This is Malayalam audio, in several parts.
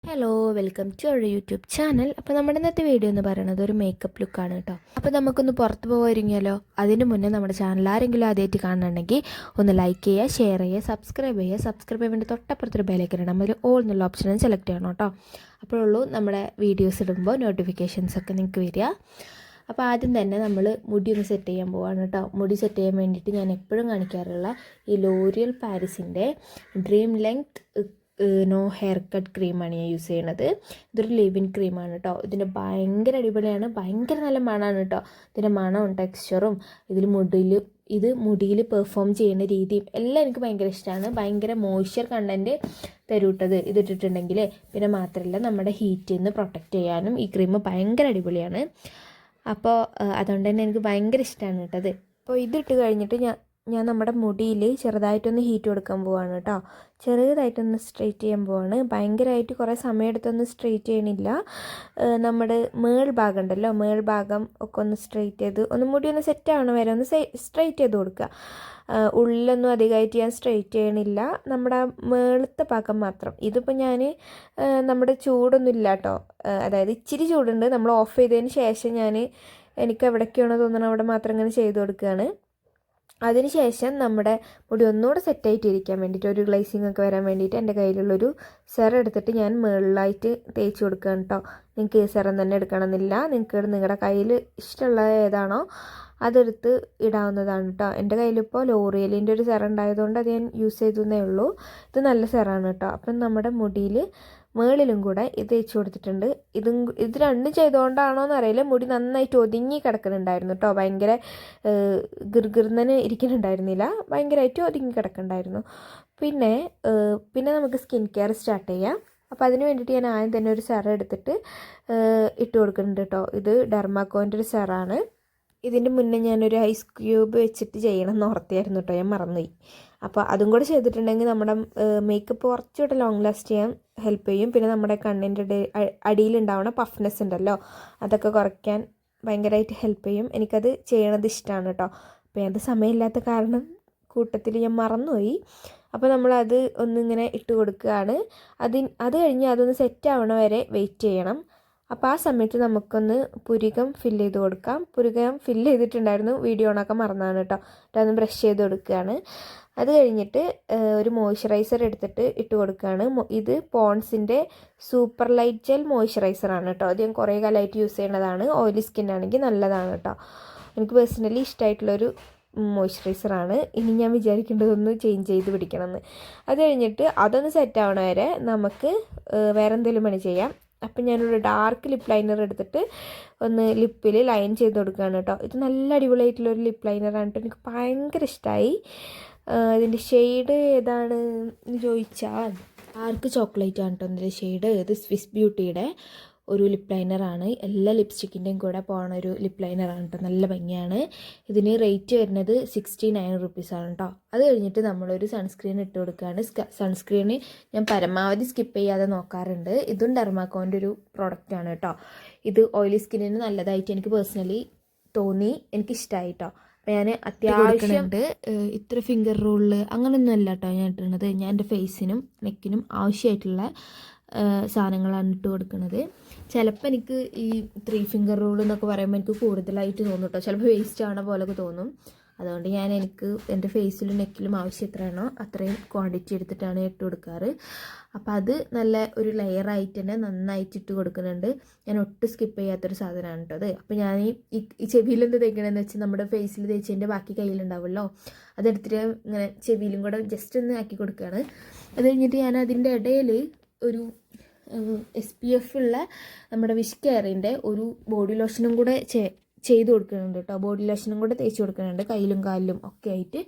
Hello welcome to our YouTube channel. അപ്പോൾ നമ്മുടെ ഇന്നത്തെ വീഡിയോ എന്ന് പറയുന്നത് ഒരു മേക്കപ്പ് ലുക്കാണ് കേട്ടോ. അപ്പോൾ നമുക്കൊന്ന് പുറത്ത് പോകാതിരിങ്ങിയാലോ. അതിന് മുന്നേ നമ്മുടെ ചാനൽ ആരെങ്കിലും ആദ്യമായിട്ട് കാണുന്നുണ്ടെങ്കിൽ ഒന്ന് ലൈക്ക് ചെയ്യുക, ഷെയർ ചെയ്യുക, സബ്സ്ക്രൈബ് ചെയ്യാൻ വേണ്ടി തൊട്ടപ്പുറത്തൊരു ബെലൈക്കൻ ഇടാം. അതിൽ ഓൾ എന്നുള്ള ഓപ്ഷൻ സെലക്ട് ചെയ്യണം കേട്ടോ. അപ്പോഴുള്ളൂ നമ്മുടെ വീഡിയോസ് ഇടുമ്പോൾ നോട്ടിഫിക്കേഷൻസ് ഒക്കെ നിങ്ങൾക്ക് വരിക. അപ്പോൾ ആദ്യം തന്നെ നമ്മൾ മുടി ഒന്ന് സെറ്റ് ചെയ്യാൻ പോവാണ് കേട്ടോ. മുടി സെറ്റ് ചെയ്യാൻ വേണ്ടിയിട്ട് ഞാൻ എപ്പോഴും കാണിക്കാറുള്ള ഈ ലോറിയൽ പാരിസിൻ്റെ dream length no hair cut ക്രീമാണ് ഞാൻ യൂസ് ചെയ്യണത്. ഇതൊരു ലിവിൻ ക്രീമാണ് കേട്ടോ. ഇതിൻ്റെ ഭയങ്കര അടിപൊളിയാണ്, ഭയങ്കര നല്ല മണമാണ് കേട്ടോ. ഇതിൻ്റെ മണവും ടെക്സ്ചറും ഇത് മുടിയിൽ പെർഫോം ചെയ്യുന്ന രീതിയും എല്ലാം എനിക്ക് ഭയങ്കര ഇഷ്ടമാണ്. ഭയങ്കര മോയ്സ്ചർ കണ്ടൻറ്റ് തരൂട്ടത് ഇതിട്ടിട്ടുണ്ടെങ്കിൽ. പിന്നെ മാത്രമല്ല നമ്മുടെ ഹീറ്റിൽ നിന്ന് പ്രൊട്ടക്റ്റ് ചെയ്യാനും ഈ ക്രീം ഭയങ്കര അടിപൊളിയാണ്. അപ്പോൾ അതുകൊണ്ട് തന്നെ എനിക്ക് ഭയങ്കര ഇഷ്ടമാണ് കേട്ടത്. അപ്പോൾ ഇതിട്ട് കഴിഞ്ഞിട്ട് ഞാൻ നമ്മുടെ മുടിയിൽ ചെറുതായിട്ടൊന്ന് ഹീറ്റ് കൊടുക്കാൻ പോവാണ് കേട്ടോ. ചെറുതായിട്ടൊന്ന് സ്ട്രെയിറ്റ് ചെയ്യാൻ പോവാണ്. ഭയങ്കരമായിട്ട് കുറേ സമയമെടുത്തൊന്നും സ്ട്രെയിറ്റ് ചെയ്യണില്ല. നമ്മുടെ മേൾഭാഗം ഉണ്ടല്ലോ, മേൾഭാഗം ഒക്കെ ഒന്ന് സ്ട്രെയിറ്റ് ചെയ്ത് മുടി ഒന്ന് സെറ്റ് ആവണ വരെ ഒന്ന് സ്ട്രെയിറ്റ് ചെയ്ത് കൊടുക്കുക. ഉള്ളിലൊന്നും അധികമായിട്ട് ഞാൻ സ്ട്രെയിറ്റ് ചെയ്യണില്ല, നമ്മുടെ മേളത്തെ ഭാഗം മാത്രം. ഇതിപ്പോൾ ഞാൻ നമ്മുടെ ചൂടൊന്നും ഇല്ല കേട്ടോ, അതായത് ഇച്ചിരി ചൂടുണ്ട്. നമ്മൾ ഓഫ് ചെയ്തതിന് ശേഷം എനിക്ക് എവിടേക്കാണോ തോന്നുന്നത് അവിടെ മാത്രം ഇങ്ങനെ ചെയ്ത് കൊടുക്കുകയാണ്. അതിനുശേഷം നമ്മുടെ മുടി ഒന്നുകൂടെ സെറ്റായിട്ടിരിക്കാൻ വേണ്ടിയിട്ട്, ഒരു ഗ്ലേസിങ് ഒക്കെ വരാൻ വേണ്ടിയിട്ട് എൻ്റെ കയ്യിലുള്ളൊരു സെറം എടുത്തിട്ട് ഞാൻ മുകളിലായിട്ട് തേച്ച് കൊടുക്കുകയാണ് കേട്ടോ. നിങ്ങൾക്ക് ഈ സെറം തന്നെ എടുക്കണമെന്നില്ല, നിങ്ങൾക്ക് നിങ്ങളുടെ കയ്യിൽ ഇഷ്ടമുള്ള ഏതാണോ അതെടുത്ത് ഇടാവുന്നതാണ് കേട്ടോ. എൻ്റെ കയ്യിലിപ്പോൾ ലോറിയലിൻ്റെ ഒരു സെറം ഉണ്ടായതുകൊണ്ട് അത് ഞാൻ യൂസ് ചെയ്തേ ഉള്ളൂ. ഇത് നല്ല സെറാണ് കേട്ടോ. അപ്പം നമ്മുടെ മുടിയിൽ മേളിലും കൂടെ ഇത് തേച്ച് കൊടുത്തിട്ടുണ്ട്. ഇത് രണ്ടും ചെയ്തുകൊണ്ടാണോ എന്നറിയില്ല, മുടി നന്നായിട്ട് ഒതുങ്ങി കിടക്കുന്നുണ്ടായിരുന്നു കേട്ടോ. ഭയങ്കര ഗിർഗിർന്നനെ ഇരിക്കുന്നുണ്ടായിരുന്നില്ല, ഭയങ്കരമായിട്ട് ഒതുങ്ങി കിടക്കുന്നുണ്ടായിരുന്നു. പിന്നെ നമുക്ക് സ്കിൻ കെയർ സ്റ്റാർട്ട് ചെയ്യാം. അപ്പോൾ അതിന് വേണ്ടിയിട്ട് ഞാൻ ആദ്യം തന്നെ ഒരു സെറം എടുത്തിട്ട് ഇട്ട് കൊടുക്കുന്നുണ്ട് കേട്ടോ. ഇത് ഡെർമാക്കോൻ്റെ ഒരു സെറാണ്. ഇതിൻ്റെ മുന്നേ ഞാനൊരു ഐസ് ക്യൂബ് വെച്ചിട്ട് ചെയ്യണം എന്ന് ഓർത്തിയായിരുന്നു കേട്ടോ, ഞാൻ മറന്നുപോയി. അപ്പോൾ അതും കൂടെ ചെയ്തിട്ടുണ്ടെങ്കിൽ നമ്മുടെ മേക്കപ്പ് കുറച്ചുകൂടെ ലോങ് ലാസ്റ്റ് ചെയ്യാൻ ഹെൽപ്പ് ചെയ്യും. പിന്നെ നമ്മുടെ കണ്ണിൻ്റെ അടിയിലുണ്ടാവുന്ന പഫ്നെസ് ഉണ്ടല്ലോ, അതൊക്കെ കുറയ്ക്കാൻ ഭയങ്കരമായിട്ട് ഹെൽപ്പ് ചെയ്യും. എനിക്കത് ചെയ്യണത് ഇഷ്ടമാണ് കേട്ടോ. അപ്പോൾ അത് സമയമില്ലാത്ത കാരണം കൂട്ടത്തിൽ ഞാൻ മറന്നുപോയി. അപ്പോൾ നമ്മളത് ഒന്നിങ്ങനെ ഇട്ട് കൊടുക്കുകയാണ്. അത് കഴിഞ്ഞ് അതൊന്ന് സെറ്റ് ആവണ വരെ വെയിറ്റ് ചെയ്യണം. അപ്പോൾ ആ സമയത്ത് നമുക്കൊന്ന് പുരികം ഫില്ല് ചെയ്ത് കൊടുക്കാം. പുരികം ഫില്ല് ചെയ്തിട്ടുണ്ടായിരുന്നു, വീഡിയോ ഓണാക്കാൻ മറന്നാണ് കേട്ടോ. അതൊന്ന് ബ്രഷ് ചെയ്ത് കൊടുക്കുകയാണ്. അത് കഴിഞ്ഞിട്ട് ഒരു മോയ്സ്ചറൈസർ എടുത്തിട്ട് ഇട്ട് കൊടുക്കുകയാണ്. ഇത് പോൺസിൻ്റെ സൂപ്പർ ലൈറ്റ് ജെൽ മോയ്സ്ചറൈസറാണ് കേട്ടോ. അത് ഞാൻ കുറേ കാലമായിട്ട് യൂസ് ചെയ്യുന്നതാണ്. ഓയിലി സ്കിൻ ആണെങ്കിൽ നല്ലതാണ് കേട്ടോ. എനിക്ക് പേഴ്സണലി ഇഷ്ടമായിട്ടുള്ളൊരു മോയ്സ്ചറൈസറാണ്. ഇനി ഞാൻ വിചാരിക്കേണ്ടതൊന്ന് ചേഞ്ച് ചെയ്ത് പിടിക്കണമെന്ന്. അത് കഴിഞ്ഞിട്ട് അതൊന്ന് സെറ്റ് ആവണ വരെ നമുക്ക് വേറെ എന്തെങ്കിലും പണി ചെയ്യാം. അപ്പം ഞാനൊരു ഡാർക്ക് ലിപ്പ് ലൈനർ എടുത്തിട്ട് ഒന്ന് ലിപ്പിൽ ലൈൻ ചെയ്ത് കൊടുക്കുകയാണ് കേട്ടോ. ഇത് നല്ല അടിപൊളിയായിട്ടുള്ളൊരു ലിപ്പ് ലൈനറാണ് കേട്ടോ. എനിക്ക് ഭയങ്കര ഇഷ്ടമായി. ഇതിൻ്റെ ഷെയ്ഡ് ഏതാണ് എന്ന് ചോദിച്ചാൽ ഡാർക്ക് ചോക്ലേറ്റ് ആണ് കേട്ടോ ഇതിൻ്റെ ഷെയ്ഡ്. ഇത് സ്വിസ് ബ്യൂട്ടിയുടെ ഒരു ലിപ്പ് ലൈനറാണ്. എല്ലാ ലിപ്സ്റ്റിക്കിൻ്റെയും കൂടെ പോകുന്ന ഒരു ലിപ്പ് ലൈനറാണ് കേട്ടോ. നല്ല ഭംഗിയാണ്. ഇതിന് റേറ്റ് വരുന്നത് 69 റുപ്പീസാണ് കേട്ടോ. അത് കഴിഞ്ഞിട്ട് നമ്മളൊരു സൺസ്ക്രീൻ ഇട്ട് കൊടുക്കുകയാണ്. സൺസ്ക്രീന് ഞാൻ പരമാവധി സ്കിപ്പ് ചെയ്യാതെ നോക്കാറുണ്ട്. ഇതും ഡെർമാക്കോൻ്റെ ഒരു പ്രോഡക്റ്റാണ് കേട്ടോ. ഇത് ഓയിലി സ്കിന്നിന് നല്ലതായിട്ട് എനിക്ക് പേഴ്സണലി തോന്നി, എനിക്കിഷ്ടമായി കേട്ടോ. അപ്പോൾ ഞാൻ അത്യാവശ്യം ഇത്ര ഫിംഗർ റൂളിൽ അങ്ങനെയൊന്നും അല്ല കേട്ടോ ഞാൻ ഇട്ടുന്നത്. ഞാൻ എൻ്റെ ഫേസിനും നെക്കിനും ആവശ്യമായിട്ടുള്ള സാധനങ്ങളാണ് ഇട്ട് കൊടുക്കുന്നത്. ചിലപ്പോൾ എനിക്ക് ഈ 3 ഫിംഗർ റൂൾ എന്നൊക്കെ പറയുമ്പോൾ എനിക്ക് കൂടുതലായിട്ട് തോന്നും കേട്ടോ. ചിലപ്പോൾ വേസ്റ്റ് ആവണ പോലെയൊക്കെ തോന്നും. അതുകൊണ്ട് എനിക്ക് എൻ്റെ ഫേസിലും നെക്കിലും ആവശ്യം എത്രയാണോ അത്രയും ക്വാണ്ടിറ്റി എടുത്തിട്ടാണ് ഇട്ട് കൊടുക്കാറ്. അപ്പോൾ അത് നല്ല ഒരു ലെയറായിട്ട് തന്നെ നന്നായിട്ട് ഇട്ട് കൊടുക്കുന്നുണ്ട്. ഞാൻ ഒട്ടും സ്കിപ്പ് ചെയ്യാത്തൊരു സാധനമാണ് കേട്ടോ അത്. അപ്പോൾ ഞാൻ ഈ ചെവിയിലെന്ത് തേക്കണമെന്ന് വെച്ചാൽ നമ്മുടെ ഫേസിൽ തേച്ചതിൻ്റെ ബാക്കി കയ്യിലുണ്ടാവുമല്ലോ, അതെടുത്തിട്ട് ഇങ്ങനെ ചെവിയിലും കൂടെ ജസ്റ്റ് ഒന്ന് ആക്കി കൊടുക്കുകയാണ്. അത് കഴിഞ്ഞിട്ട് ഞാൻ അതിൻ്റെ ഇടയിൽ ഒരു SPF ഉള്ള നമ്മുടെ വിഷ് കെയറിൻ്റെ ഒരു ബോഡി ലോഷനും കൂടെ ചെയ്ത് കൊടുക്കുന്നുണ്ട് കേട്ടോ. ബോഡി ലോഷനും കൂടെ തേച്ച് കൊടുക്കുന്നുണ്ട് കയ്യിലും കാലിലും ഒക്കെ ആയിട്ട്.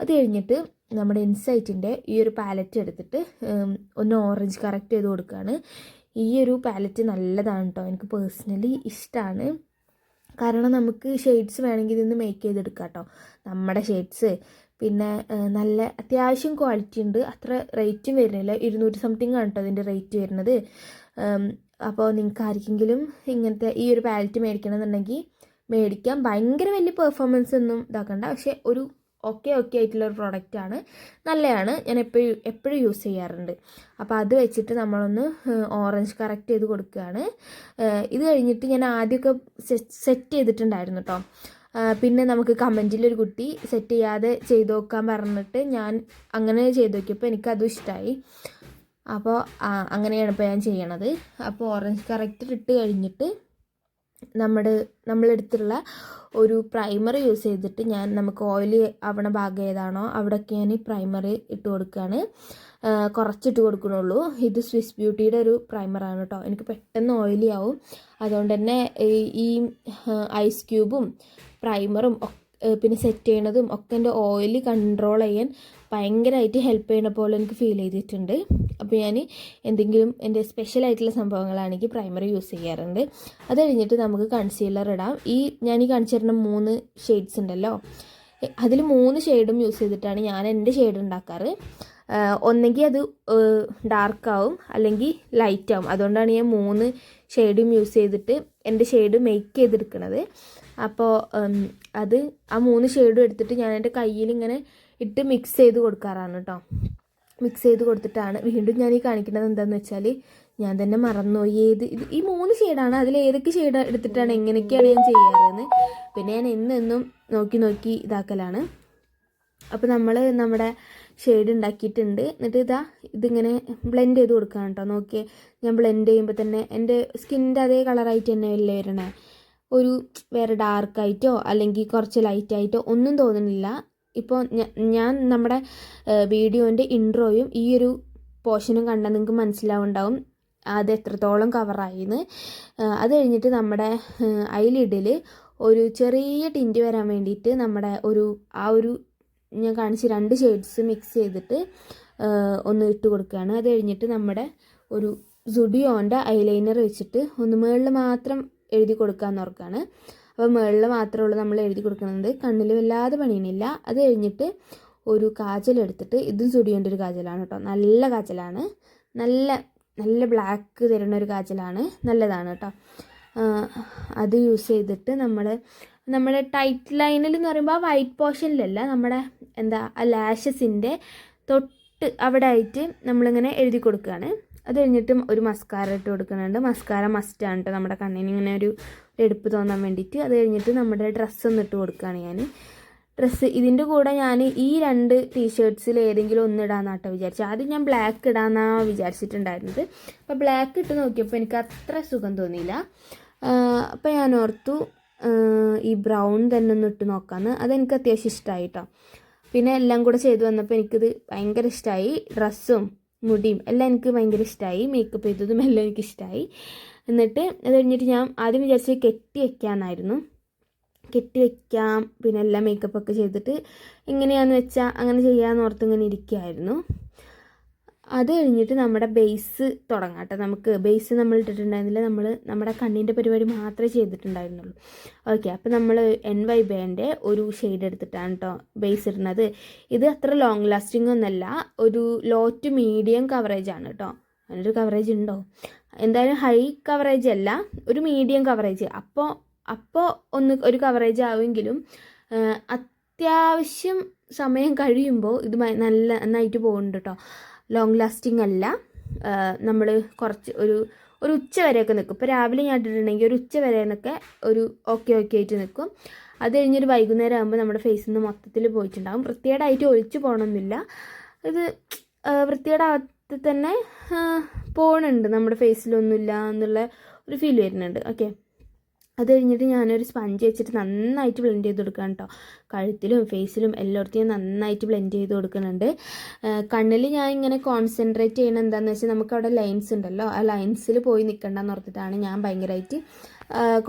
അത് കഴിഞ്ഞിട്ട് നമ്മുടെ ഇൻസൈറ്റിൻ്റെ ഈ ഒരു പാലറ്റ് എടുത്തിട്ട് ഒന്ന് ഓറഞ്ച് കറക്റ്റ് ചെയ്ത് കൊടുക്കുകയാണ്. ഈ ഒരു പാലറ്റ് നല്ലതാണ് കേട്ടോ, എനിക്ക് പേഴ്സണലി ഇഷ്ടമാണ്. കാരണം നമുക്ക് ഷെയ്ഡ്സ് വേണമെങ്കിൽ ഇതൊന്ന് മേക്ക് ചെയ്തെടുക്കാം കേട്ടോ, നമ്മുടെ ഷെയ്ഡ്സ്. പിന്നെ നല്ല അത്യാവശ്യം ക്വാളിറ്റി ഉണ്ട്, അത്ര റേറ്റും വരുന്നില്ല. 200 സംതിങ് ആണ് കേട്ടോ അതിൻ്റെ റേറ്റ് വരുന്നത്. അപ്പോൾ നിങ്ങൾക്ക് ആർക്കെങ്കിലും ഇങ്ങനത്തെ ഈ ഒരു പാലറ്റ് മേടിക്കണം എന്നുണ്ടെങ്കിൽ മേടിക്കാം. ഭയങ്കര വലിയ പെർഫോമൻസ് ഒന്നും ഇതാക്കണ്ട, പക്ഷേ ഒരു ഓക്കെ ആയിട്ടുള്ളൊരു പ്രോഡക്റ്റാണ്, നല്ലതാണ്. ഞാൻ എപ്പോഴും യൂസ് ചെയ്യാറുണ്ട്. അപ്പോൾ അത് വെച്ചിട്ട് നമ്മളൊന്ന് ഓറഞ്ച് കറക്റ്റ് ചെയ്ത് കൊടുക്കുകയാണ്. ഇത് കഴിഞ്ഞിട്ട് ഞാൻ ആദ്യമൊക്കെ സെറ്റ് ചെയ്തിട്ടുണ്ടായിരുന്നു കേട്ടോ. പിന്നെ നമുക്ക് കമൻറ്റിലൊരു കുട്ടി സെറ്റ് ചെയ്യാതെ ചെയ്ത് നോക്കാൻ പറഞ്ഞിട്ട് ഞാൻ അങ്ങനെ ചെയ്ത് നോക്കിയപ്പോൾ എനിക്കതും ഇഷ്ടമായി. അപ്പോൾ അങ്ങനെയാണ് ഇപ്പോൾ ഞാൻ ചെയ്യണത്. അപ്പോൾ ഓറഞ്ച് കറക്റ്റ് ഇട്ട് കഴിഞ്ഞിട്ട് നമ്മളെടുത്തുള്ള ഒരു പ്രൈമർ യൂസ് ചെയ്തിട്ട് നമുക്ക് ഓയിലി ആവണ ഭാഗം ഏതാണോ അവിടെയൊക്കെ ഞാൻ പ്രൈമർ ഇട്ട് കൊടുക്കുകയാണ്. കുറച്ചിട്ട് കൊടുക്കണുള്ളൂ. ഇത് സ്വിസ് ബ്യൂട്ടിയുടെ ഒരു പ്രൈമറാണ് കേട്ടോ. എനിക്ക് പെട്ടെന്ന് ഓയിലി ആവും. അതുകൊണ്ട് തന്നെ ഈ ഐസ് ക്യൂബും പ്രൈമറും പിന്നെ സെറ്റ് ചെയ്യണതും ഒക്കെ എൻ്റെ ഓയിലി കൺട്രോൾ ചെയ്യാൻ ഭയങ്കരമായിട്ട് ഹെൽപ്പ് ചെയ്യണ പോലെ എനിക്ക് ഫീൽ ചെയ്തിട്ടുണ്ട്. അപ്പോൾ ഞാൻ എന്തെങ്കിലും എൻ്റെ സ്പെഷ്യലായിട്ടുള്ള സംഭവങ്ങളാണെങ്കിൽ പ്രൈമർ യൂസ് ചെയ്യാറുണ്ട്. അത് കഴിഞ്ഞിട്ട് നമുക്ക് കൺസീലർ ഇടാം. ഞാൻ കാണിച്ചു തരുന്ന 3 ഷെയ്ഡ്സ് ഉണ്ടല്ലോ, അതിൽ 3 ഷെയ്ഡും യൂസ് ചെയ്തിട്ടാണ് ഞാൻ എൻ്റെ ഷെയ്ഡ് ഉണ്ടാക്കാറ്. ഒന്നെങ്കിൽ അത് ഡാർക്കാവും അല്ലെങ്കിൽ ലൈറ്റ് ആവും. അതുകൊണ്ടാണ് ഞാൻ 3 ഷെയ്ഡും യൂസ് ചെയ്തിട്ട് എൻ്റെ ഷെയ്ഡ് മേക്ക് ചെയ്തെടുക്കുന്നത്. അപ്പോൾ ആ 3 ഷെയ്ഡും എടുത്തിട്ട് ഞാൻ എൻ്റെ കയ്യിൽ ഇങ്ങനെ ഇട്ട് മിക്സ് ചെയ്ത് കൊടുക്കാറാണ് കേട്ടോ. മിക്സ് ചെയ്ത് കൊടുത്തിട്ടാണ് വീണ്ടും ഞാൻ കാണിക്കുന്നത്. എന്താണെന്ന് വെച്ചാൽ ഞാൻ തന്നെ മറന്നുപോയി ഈ 3 ഷെയ്ഡാണ്. അതിൽ ഏതൊക്കെ ഷെയ്ഡ് എടുത്തിട്ടാണ് എങ്ങനെയൊക്കെയാണ് ഞാൻ ചെയ്യാറെന്ന് പിന്നെ ഞാൻ എന്നും നോക്കി ഇതാക്കലാണ്. അപ്പോൾ നമ്മുടെ ഷെയ്ഡ് ഉണ്ടാക്കിയിട്ടുണ്ട്. എന്നിട്ട് ഇതിങ്ങനെ ബ്ലെൻഡ് ചെയ്ത് കൊടുക്കുകയാണ് കേട്ടോ. നോക്കിയേ, ഞാൻ ബ്ലെൻഡ് ചെയ്യുമ്പോൾ തന്നെ എൻ്റെ സ്കിന്നിൻ്റെ അതേ കളറായിട്ട് തന്നെ അല്ലേ വരണേ. ഒരു വേറെ ഡാർക്കായിട്ടോ അല്ലെങ്കിൽ കുറച്ച് ലൈറ്റായിട്ടോ ഒന്നും തോന്നുന്നില്ല. ഇപ്പോൾ ഞാൻ നമ്മുടെ വീഡിയോൻ്റെ ഇൻട്രോയും ഈ ഒരു പോർഷനും കണ്ടാൽ നിങ്ങൾക്ക് മനസ്സിലാവുണ്ടാവും അത് എത്രത്തോളം കവറായിന്ന്. അത് കഴിഞ്ഞിട്ട് നമ്മുടെ ഐലിഡിൽ ഒരു ചെറിയ ടിൻറ്റ് വരാൻ വേണ്ടിയിട്ട് നമ്മുടെ ആ ഒരു ഞാൻ കാണിച്ച് 2 ഷെയ്ഡ്സ് മിക്സ് ചെയ്തിട്ട് ഒന്ന് ഇട്ട് കൊടുക്കുകയാണ്. അത് കഴിഞ്ഞിട്ട് നമ്മുടെ ഒരു സുഡിയോൻ്റെ ഐലൈനർ വെച്ചിട്ട് ഒന്ന് മുകളിൽ മാത്രം എഴുതി കൊടുക്കാമെന്ന് ഓർക്കാണ്. അപ്പോൾ മുകളിൽ മാത്രമുള്ള നമ്മൾ എഴുതി കൊടുക്കുന്നത്, കണ്ണിൽ വല്ലാതെ പണിയണില്ല. അത് കഴിഞ്ഞിട്ട് ഒരു കാജൽ എടുത്തിട്ട്, ഇതും സുഡിയോൻ്റെ ഒരു കാജലാണ് കേട്ടോ. നല്ല കാജലാണ്, നല്ല ബ്ലാക്ക് തരുന്ന ഒരു കാജലാണ്, നല്ലതാണ് കേട്ടോ. അത് യൂസ് ചെയ്തിട്ട് നമ്മുടെ ടൈറ്റ് ലൈനിൽ എന്ന് പറയുമ്പോൾ ആ വൈറ്റ് പോർഷനിലല്ല, നമ്മുടെ ലാഷസിൻ്റെ തൊട്ട് അവിടെ ആയിട്ട് നമ്മളിങ്ങനെ എഴുതി കൊടുക്കുകയാണ്. അത് കഴിഞ്ഞിട്ട് ഒരു മസ്കാര ഇട്ട് കൊടുക്കുന്നുണ്ട്. മസ്കാര മസ്റ്റാണ് കേട്ടോ നമ്മുടെ കണ്ണിന് ഇങ്ങനെ ഒരു എടുപ്പ് തോന്നാൻ വേണ്ടിയിട്ട്. അത് കഴിഞ്ഞിട്ട് നമ്മുടെ ഡ്രസ്സ് ഒന്ന് ഇട്ട് കൊടുക്കുകയാണ് ഞാൻ. ഇതിൻ്റെ കൂടെ ഞാൻ ഈ 2 ടീഷർട്ട്സിൽ ഏതെങ്കിലും ഒന്ന് ഇടാമെന്നാണ് കേട്ടോ വിചാരിച്ചത്. ആദ്യം ഞാൻ ബ്ലാക്ക് ഇടാമെന്നാണ് വിചാരിച്ചിട്ടുണ്ടായിരുന്നത്. അപ്പോൾ ബ്ലാക്ക് ഇട്ട് നോക്കിയപ്പോൾ എനിക്ക് അത്ര സുഖം തോന്നിയില്ല. അപ്പോൾ ഞാൻ ഓർത്തു ഈ ബ്രൗൺ തന്നെ ഒന്ന് ഇട്ട് നോക്കാമെന്ന്. അതെനിക്ക് അത്യാവശ്യം ഇഷ്ടമായി കേട്ടോ. പിന്നെ എല്ലാം കൂടെ ചെയ്ത് വന്നപ്പോൾ എനിക്കിത് ഭയങ്കര ഇഷ്ടമായി. ഡ്രസ്സും മുടിയും എല്ലാം എനിക്ക് ഭയങ്കര ഇഷ്ടമായി. മേക്കപ്പ് ചെയ്തതും എല്ലാം എനിക്കിഷ്ടമായി. എന്നിട്ട് അത് കഴിഞ്ഞിട്ട് ഞാൻ ആദ്യം വിചാരിച്ചത് കെട്ടി വയ്ക്കാമെന്നായിരുന്നു. കെട്ടി വയ്ക്കാം, പിന്നെ എല്ലാം മേക്കപ്പൊക്കെ ചെയ്തിട്ട് എങ്ങനെയാണെന്ന് വെച്ചാൽ അങ്ങനെ ചെയ്യാമെന്ന് ഓർത്ത് ഇങ്ങനെ ഇരിക്കുകയായിരുന്നു. അത് കഴിഞ്ഞിട്ട് നമ്മുടെ ബേസ് തുടങ്ങാം കേട്ടോ. നമുക്ക് ബേസ് നമ്മൾ ഇട്ടിട്ടുണ്ടായിരുന്നില്ല, നമ്മുടെ കണ്ണിൻ്റെ പരിപാടി മാത്രമേ ചെയ്തിട്ടുണ്ടായിരുന്നുള്ളൂ. ഓക്കെ, അപ്പോൾ നമ്മൾ NYBൻ്റെ ഒരു ഷെയ്ഡ് എടുത്തിട്ടാണ് കേട്ടോ ബേസ് ഇടുന്നത്. ഇത് അത്ര ലോങ് ലാസ്റ്റിംഗ് ഒന്നല്ല, ഒരു ലോ ടു മീഡിയം കവറേജ് ആണ് കേട്ടോ. അതിനൊരു കവറേജ് ഉണ്ടോ, എന്തായാലും ഹൈ കവറേജ് അല്ല, ഒരു മീഡിയം കവറേജ്. അപ്പോൾ ഒരു കവറേജ് ആവുമെങ്കിലും അത്യാവശ്യം സമയം കഴിയുമ്പോൾ ഇത് നന്നായിട്ട് പോകുന്നുണ്ട് കേട്ടോ. ലോങ് ലാസ്റ്റിംഗ് അല്ല. നമ്മൾ കുറച്ച് ഒരു ഉച്ച വരെയൊക്കെ നിൽക്കും. ഇപ്പോൾ രാവിലെ ഞാൻ ഇട്ടിട്ടുണ്ടെങ്കിൽ ഒരു ഉച്ച വരെയൊക്കെ ഒരു ഓക്കെ ആയിട്ട് നിൽക്കും. അത് കഴിഞ്ഞൊരു വൈകുന്നേരം ആകുമ്പോൾ നമ്മുടെ ഫേസിൽ നിന്ന് മൊത്തത്തിൽ പോയിട്ടുണ്ടാകും. വൃത്തികേടായിട്ട് ഒഴിച്ചു പോകണമെന്നില്ല, ഇത് വൃത്തികേടാകത്ത് തന്നെ പോകണുണ്ട്, നമ്മുടെ ഫേസിലൊന്നുമില്ല എന്നുള്ള ഒരു ഫീൽ വരുന്നുണ്ട്. ഓക്കെ, അത് കഴിഞ്ഞിട്ട് ഞാനൊരു സ്പഞ്ച് വെച്ചിട്ട് നന്നായിട്ട് ബ്ലെൻഡ് ചെയ്ത് കൊടുക്കണം കേട്ടോ. കഴുത്തിലും ഫേസിലും എല്ലായിടത്തും നന്നായിട്ട് ബ്ലെൻഡ് ചെയ്ത് കൊടുക്കുന്നുണ്ട്. കണ്ണിൽ ഞാൻ ഇങ്ങനെ കോൺസെൻട്രേറ്റ് ചെയ്യണം എന്താണെന്ന് വെച്ചാൽ നമുക്കവിടെ ലൈൻസ് ഉണ്ടല്ലോ, ആ ലൈൻസിൽ പോയി നിൽക്കണ്ടെന്ന് ഓർത്തിട്ടാണ് ഞാൻ ഭയങ്കരമായിട്ട്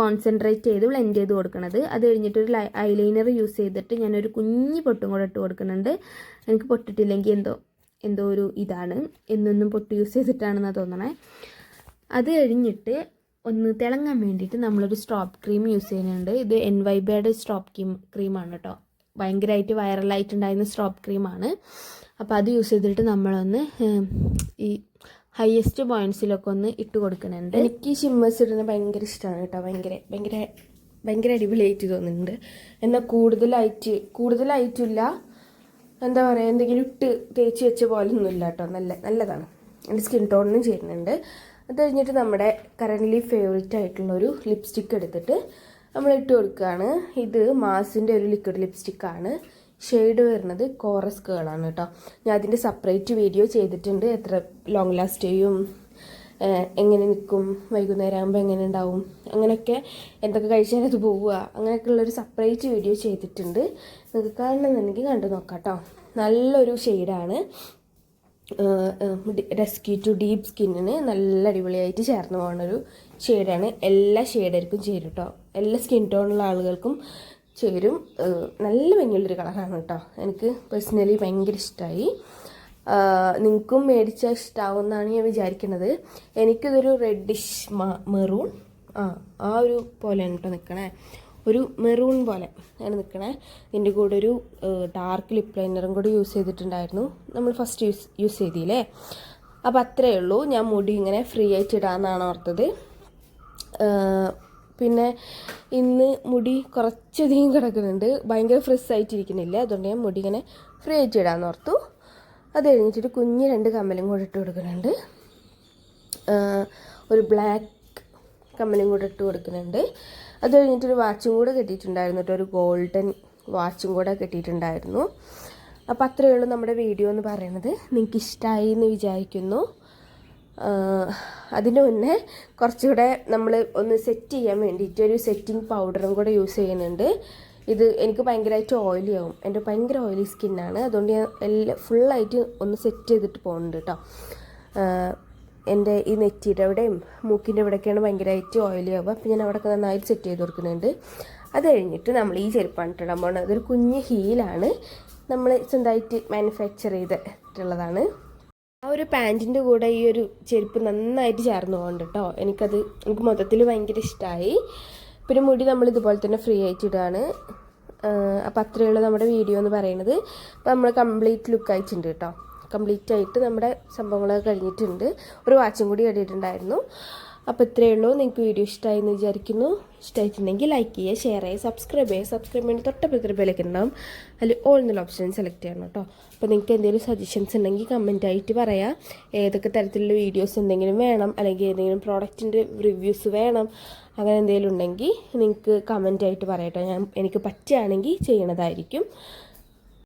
കോൺസെൻട്രേറ്റ് ചെയ്ത് ബ്ലെൻഡ് ചെയ്ത് കൊടുക്കുന്നത്. അത് കഴിഞ്ഞിട്ടൊരു ഐലൈനർ യൂസ് ചെയ്തിട്ട് ഞാനൊരു കുഞ്ഞ് പൊട്ടും കൂടെ ഇട്ട് കൊടുക്കുന്നുണ്ട്. എനിക്ക് പൊട്ടിട്ടില്ലെങ്കിൽ എന്തോ ഒരു ഇതാണ്, എന്നും പൊട്ട് യൂസ് ചെയ്തിട്ടാണെന്നാണ് തോന്നണേ. അത് കഴിഞ്ഞിട്ട് ഒന്ന് തിളങ്ങാൻ വേണ്ടിയിട്ട് നമ്മളൊരു സ്ട്രോപ്പ് ക്രീം യൂസ് ചെയ്യുന്നുണ്ട്. ഇത് NYBയുടെ സ്ട്രോപ്പ് ക്രീമാണ് കേട്ടോ. ഭയങ്കരമായിട്ട് വൈറലായിട്ടുണ്ടായിരുന്ന സ്ട്രോപ്പ് ക്രീമാണ്. അപ്പോൾ അത് യൂസ് ചെയ്തിട്ട് നമ്മളൊന്ന് ഈ ഹയസ്റ്റ് പോയിൻറ്റ്സിലൊക്കെ ഒന്ന് ഇട്ട് കൊടുക്കുന്നുണ്ട്. എനിക്ക് ഷിമ്മേഴ്സ് ഇടുന്നത് ഭയങ്കര ഇഷ്ടമാണ് കേട്ടോ. ഭയങ്കര ഭയങ്കര അടിപൊളിയായിട്ട് തോന്നുന്നുണ്ട്. എന്നാൽ കൂടുതലായിട്ടില്ല, എന്താ പറയുക, എന്തെങ്കിലും ഇട്ട് തേച്ച് വെച്ച പോലെ ഒന്നുമില്ല കേട്ടോ. നല്ലതാണ്, എൻ്റെ സ്കിൻ ടോണിനും ചേരുന്നുണ്ട്. അത് കഴിഞ്ഞിട്ട് നമ്മുടെ കറൻ്റ്ലി ഫേവറേറ്റ് ആയിട്ടുള്ളൊരു ലിപ്സ്റ്റിക്ക് എടുത്തിട്ട് നമ്മൾ ഇട്ട് കൊടുക്കുകയാണ്. ഇത് മാസിൻ്റെ ഒരു ലിക്വിഡ് ലിപ്സ്റ്റിക്കാണ്. ഷെയ്ഡ് വരുന്നത് കോറസ് കേളാണ് കേട്ടോ. ഞാൻ അതിൻ്റെ സെപ്പറേറ്റ് വീഡിയോ ചെയ്തിട്ടുണ്ട്. എത്ര ലോങ് ലാസ്റ്റ് ചെയ്യും, എങ്ങനെ നിൽക്കും, വൈകുന്നേരം ആകുമ്പോൾ എങ്ങനെ ഉണ്ടാവും, അങ്ങനെയൊക്കെ എന്തൊക്കെ കഴിച്ചാൽ അത് പോവുക, അങ്ങനെയൊക്കെയുള്ളൊരു സെപ്പറേറ്റ് വീഡിയോ ചെയ്തിട്ടുണ്ട്. നിങ്ങൾക്ക് കാണണമെന്നുണ്ടെങ്കിൽ കണ്ടു നോക്കാം കേട്ടോ. നല്ലൊരു ഷെയ്ഡാണ്. ഡസ്കി ടു ഡീപ്പ് സ്കിന്നിന് നല്ല അടിപൊളിയായിട്ട് ചേർന്ന് പോകുന്നൊരു ഷെയ്ഡാണ്. എല്ലാ ഷെയ്ഡായിരിക്കും ചേരും കേട്ടോ. എല്ലാ സ്കിൻ ടോണുള്ള ആളുകൾക്കും ചേരും. നല്ല ഭംഗിയുള്ളൊരു കളറാണ് കേട്ടോ. എനിക്ക് പേഴ്സണലി ഭയങ്കര ഇഷ്ടമായി. നിങ്ങൾക്കും മേടിച്ചാൽ ഇഷ്ടമാവുമെന്നാണ് ഞാൻ വിചാരിക്കുന്നത്. എനിക്കിതൊരു റെഡിഷ് മെറൂൺ ആ ഒരു പോലെയാണ് കേട്ടോ നിൽക്കണേ. ഒരു മെറൂൺ പോലെ ആണ് നിൽക്കണേ. ഇതിൻ്റെ കൂടെ ഒരു ഡാർക്ക് ലിപ് ലൈനറും കൂടി യൂസ് ചെയ്തിട്ടുണ്ടായിരുന്നു, നമ്മൾ ഫസ്റ്റ് യൂസ് ചെയ്തില്ലേ. അപ്പോൾ അത്രയേ ഉള്ളൂ. ഞാൻ മുടി ഇങ്ങനെ ഫ്രീ ആയിട്ട് ഇടാമെന്നാണ് ഓർത്തത്. പിന്നെ ഇന്ന് മുടി കുറച്ചധികം കിടക്കുന്നുണ്ട്, ഭയങ്കര ഫ്രഷ് ആയിട്ടിരിക്കുന്നില്ല. അതുകൊണ്ട് ഞാൻ മുടി ഇങ്ങനെ ഫ്രീ ആയിട്ട് ഇടാമെന്ന് ഓർത്തു. അത് കഴിഞ്ഞിട്ട് കുഞ്ഞ് 2 കമ്മലും കൂടെ ഇട്ട് കൊടുക്കുന്നുണ്ട്. ഒരു ബ്ലാക്ക് കമ്മലും കൂടെ ഇട്ട് കൊടുക്കുന്നുണ്ട്. അത് കഴിഞ്ഞിട്ടൊരു വാച്ചും കൂടെ കെട്ടിയിട്ടുണ്ടായിരുന്നു കേട്ടോ. ഒരു ഗോൾഡൻ വാച്ചും കൂടെ കെട്ടിയിട്ടുണ്ടായിരുന്നു. അപ്പോൾ അത്രയേ ഉള്ളൂ നമ്മുടെ വീഡിയോ എന്ന് പറയുന്നത്. നിങ്ങൾക്ക് ഇഷ്ടമായി എന്ന് വിചാരിക്കുന്നു. അതിന് മുന്നേ കുറച്ചുകൂടെ നമ്മൾ ഒന്ന് സെറ്റ് ചെയ്യാൻ വേണ്ടിയിട്ട് ഒരു സെറ്റിംഗ് പൗഡറും കൂടെ യൂസ് ചെയ്യുന്നുണ്ട്. ഇത് എനിക്ക് ഭയങ്കരമായിട്ട് ഓയിലി ആവും, എൻ്റെ ഭയങ്കര ഓയിലി സ്കിന്നാണ്. അതുകൊണ്ട് ഞാൻ ഫുള്ളായിട്ട് ഒന്ന് സെറ്റ് ചെയ്തിട്ട് പോകുന്നുണ്ട് കേട്ടോ. എൻ്റെ ഈ നെറ്റിയുടെ അവിടെയും മൂക്കിൻ്റെ ഇവിടെയൊക്കെയാണ് ഭയങ്കരമായിട്ട് ഓയിലി ആവുക. അപ്പോൾ ഞാൻ അവിടെയൊക്കെ നന്നായിട്ട് സെറ്റ് ചെയ്ത് കൊടുക്കുന്നുണ്ട്. അത് കഴിഞ്ഞിട്ട് നമ്മൾ ഈ ചെരുപ്പാണ് ഇട്ടിടാൻ പോകുന്നത്. അതൊരു കുഞ്ഞ് ഹീലാണ്, നമ്മൾ സ്വന്തമായിട്ട് മാനുഫാക്ചർ ചെയ്തിട്ടുള്ളതാണ്. ആ ഒരു പാൻറ്റിൻ്റെ കൂടെ ഈ ഒരു ചെരുപ്പ് നന്നായിട്ട് ചേർന്ന് പോകുന്നുണ്ട് കേട്ടോ. എനിക്ക് മൊത്തത്തിൽ ഭയങ്കര ഇഷ്ടമായി. പിന്നെ മുടി നമ്മൾ ഇതുപോലെ തന്നെ ഫ്രീ ആയിട്ട് ഇടുകയാണ്. അപ്പോൾ അത്രയുള്ള നമ്മുടെ വീഡിയോ എന്ന് പറയുന്നത്. അപ്പോൾ നമ്മൾ കംപ്ലീറ്റ് ലുക്ക് ആയിട്ടുണ്ട് കേട്ടോ. കംപ്ലീറ്റ് ആയിട്ട് നമ്മുടെ സംഭവങ്ങളൊക്കെ കഴിഞ്ഞിട്ടുണ്ട്. ഒരു വാച്ചും കൂടി ഇട്ടിട്ടുണ്ടായിരുന്നു. അപ്പോൾ ഇത്രയേ ഉള്ളൂ. നിങ്ങൾക്ക് വീഡിയോ ഇഷ്ടമായി എന്ന് വിചാരിക്കുന്നു. ഇഷ്ടമായിട്ടുണ്ടെങ്കിൽ ലൈക്ക് ചെയ്യുക, ഷെയർ ചെയ്യുക, സബ്സ്ക്രൈബ് ചെയ്യുക. തൊട്ടപ്പുറത്തൊരു ബെല്ലൊക്കെ ഉണ്ടാവും, അതിൽ ഓൾ എന്നുള്ള ഓപ്ഷൻ സെലക്ട് ചെയ്യണം കേട്ടോ. അപ്പോൾ നിങ്ങൾക്ക് എന്തെങ്കിലും സജഷൻസ് ഉണ്ടെങ്കിൽ കമൻറ്റായിട്ട് പറയാം. ഏതൊക്കെ തരത്തിലുള്ള വീഡിയോസ് എന്തെങ്കിലും വേണം, അല്ലെങ്കിൽ ഏതെങ്കിലും പ്രോഡക്റ്റിൻ്റെ റിവ്യൂസ് വേണം, അങ്ങനെ എന്തെങ്കിലും ഉണ്ടെങ്കിൽ നിങ്ങൾക്ക് കമൻറ്റായിട്ട് പറയട്ടോ. എനിക്ക് പറ്റുകയാണെങ്കിൽ ചെയ്യണതായിരിക്കും.